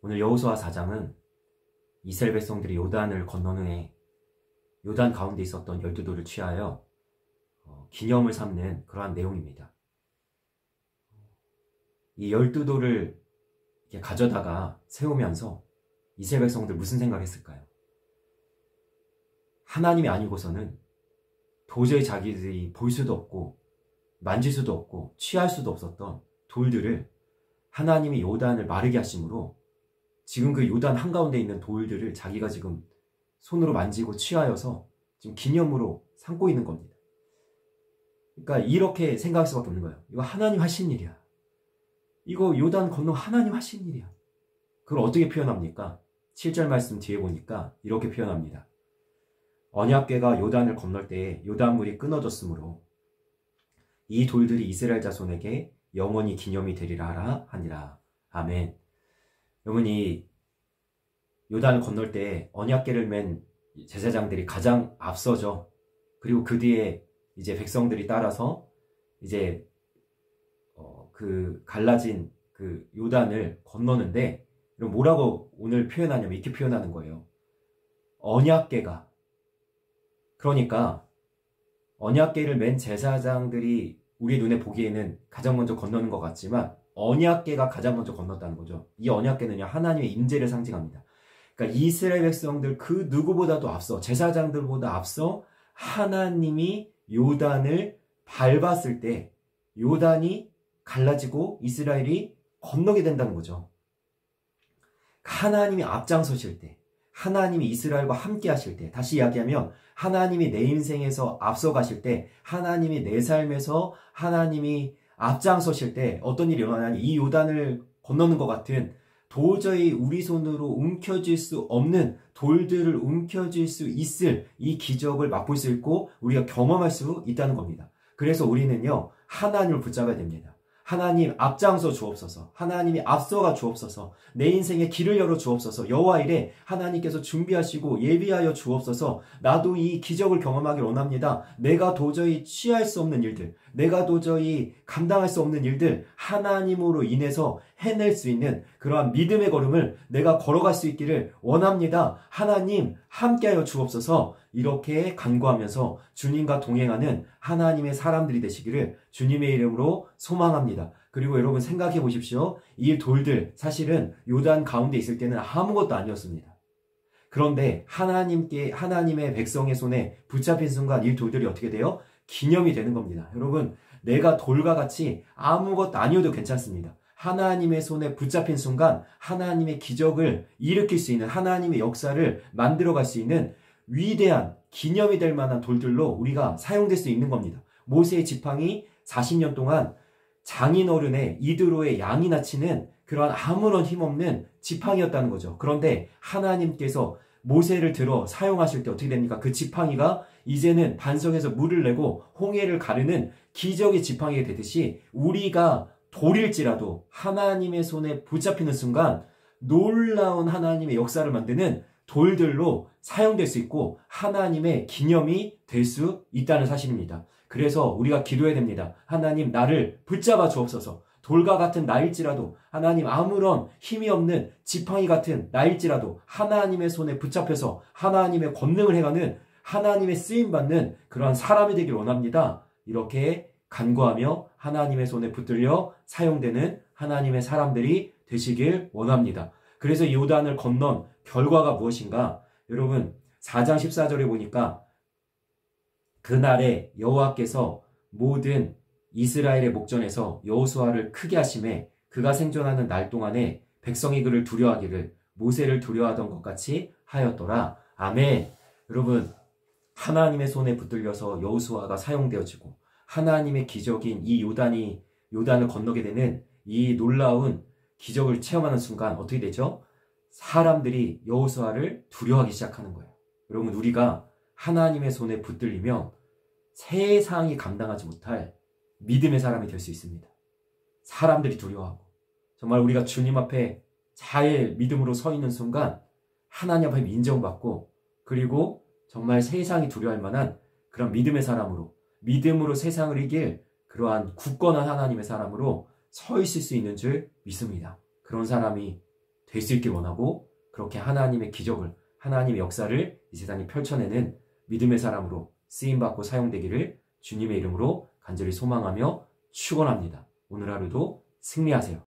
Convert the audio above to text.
오늘 여호수아 4장은 이스라엘 백성들이 요단을 건넌 후에 요단 가운데 있었던 12돌을 취하여 기념을 삼는 그러한 내용입니다. 이 12돌을 이렇게 가져다가 세우면서 이스라엘 백성들 무슨 생각을 했을까요? 하나님이 아니고서는 도저히 자기들이 볼 수도 없고 만질 수도 없고 취할 수도 없었던 돌들을 하나님이 요단을 마르게 하심으로 지금 그 요단 한가운데 있는 돌들을 자기가 지금 손으로 만지고 취하여서 지금 기념으로 삼고 있는 겁니다. 그러니까 이렇게 생각할 수밖에 없는 거예요. 이거 하나님 하신 일이야. 이거 요단 건너 하나님 하신 일이야. 그걸 어떻게 표현합니까? 7절 말씀 뒤에 보니까 이렇게 표현합니다. 언약궤가 요단을 건널 때에 요단물이 끊어졌으므로 이 돌들이 이스라엘 자손에게 영원히 기념이 되리라 하라 하니라. 아멘. 여러분, 이 요단을 건널 때 언약궤를 맨 제사장들이 가장 앞서죠. 그리고 그 뒤에 이제 백성들이 따라서 이제 그 갈라진 그 요단을 건너는데, 그럼 뭐라고 오늘 표현하냐면 이렇게 표현하는 거예요. 언약궤가, 그러니까 언약궤를 맨 제사장들이 우리 눈에 보기에는 가장 먼저 건너는 것 같지만 언약궤가 가장 먼저 건넜다는 거죠. 이 언약궤는요, 하나님의 임재를 상징합니다. 그러니까 이스라엘 백성들 그 누구보다도 앞서, 제사장들보다 앞서 하나님이 요단을 밟았을 때 요단이 갈라지고 이스라엘이 건너게 된다는 거죠. 하나님이 앞장서실 때, 하나님이 이스라엘과 함께 하실 때, 다시 이야기하면 하나님이 내 인생에서 앞서 가실 때, 하나님이 내 삶에서 하나님이 앞장서실 때 어떤 일이 일어나냐면 이 요단을 건너는 것 같은 도저히 우리 손으로 움켜쥘 수 없는 돌들을 움켜쥘 수 있을 이 기적을 맛볼 수 있고 우리가 경험할 수 있다는 겁니다. 그래서 우리는요, 하나님을 붙잡아야 됩니다. 하나님 앞장서 주옵소서. 하나님이 앞서가 주옵소서. 내 인생에 길을 열어 주옵소서. 여호와 이레 하나님께서 준비하시고 예비하여 주옵소서. 나도 이 기적을 경험하길 원합니다. 내가 도저히 취할 수 없는 일들, 내가 도저히 감당할 수 없는 일들, 하나님으로 인해서 해낼 수 있는 그러한 믿음의 걸음을 내가 걸어갈 수 있기를 원합니다. 하나님 함께하여 주옵소서. 이렇게 간구하면서 주님과 동행하는 하나님의 사람들이 되시기를 주님의 이름으로 소망합니다. 그리고 여러분 생각해 보십시오. 이 돌들 사실은 요단 가운데 있을 때는 아무것도 아니었습니다. 그런데 하나님의 백성의 손에 붙잡힌 순간 이 돌들이 어떻게 돼요? 기념이 되는 겁니다. 여러분, 내가 돌과 같이 아무것도 아니어도 괜찮습니다. 하나님의 손에 붙잡힌 순간 하나님의 기적을 일으킬 수 있는, 하나님의 역사를 만들어갈 수 있는 위대한 기념이 될 만한 돌들로 우리가 사용될 수 있는 겁니다. 모세의 지팡이 40년 동안 장인어른의 이드로의 양이 낳치는 그러한 아무런 힘없는 지팡이였다는 거죠. 그런데 하나님께서 모세를 들어 사용하실 때 어떻게 됩니까? 그 지팡이가 이제는 반석에서 물을 내고 홍해를 가르는 기적의 지팡이가 되듯이 우리가 돌일지라도 하나님의 손에 붙잡히는 순간 놀라운 하나님의 역사를 만드는 돌들로 사용될 수 있고 하나님의 기념이 될 수 있다는 사실입니다. 그래서 우리가 기도해야 됩니다. 하나님, 나를 붙잡아 주옵소서. 돌과 같은 나일지라도, 하나님, 아무런 힘이 없는 지팡이 같은 나일지라도 하나님의 손에 붙잡혀서 하나님의 권능을 행하는, 하나님의 쓰임받는 그러한 사람이 되길 원합니다. 이렇게 간구하며 하나님의 손에 붙들려 사용되는 하나님의 사람들이 되시길 원합니다. 그래서 이 요단을 건넌 결과가 무엇인가? 여러분, 4장 14절에 보니까 그날에 여호와께서 모든 이스라엘의 목전에서 여호수아를 크게 하심에 그가 생존하는 날 동안에 백성이 그를 두려워하기를 모세를 두려워하던 것 같이 하였더라. 아멘. 여러분, 하나님의 손에 붙들려서 여호수아가 사용되어지고 하나님의 기적인 이 요단을 건너게 되는 이 놀라운 기적을 체험하는 순간 어떻게 되죠? 사람들이 여호수아를 두려워하기 시작하는 거예요. 여러분, 우리가 하나님의 손에 붙들리면 세상이 감당하지 못할 믿음의 사람이 될 수 있습니다. 사람들이 두려워하고 정말 우리가 주님 앞에 잘 믿음으로 서 있는 순간 하나님 앞에 인정받고, 그리고 정말 세상이 두려워할 만한 그런 믿음의 사람으로, 믿음으로 세상을 이길 그러한 굳건한 하나님의 사람으로 서 있을 수 있는 줄 믿습니다. 그런 사람이 될 수 있길 원하고 그렇게 하나님의 기적을, 하나님의 역사를 이 세상에 펼쳐내는 믿음의 사람으로 쓰임받고 사용되기를 주님의 이름으로 간절히 소망하며 축원합니다. 오늘 하루도 승리하세요.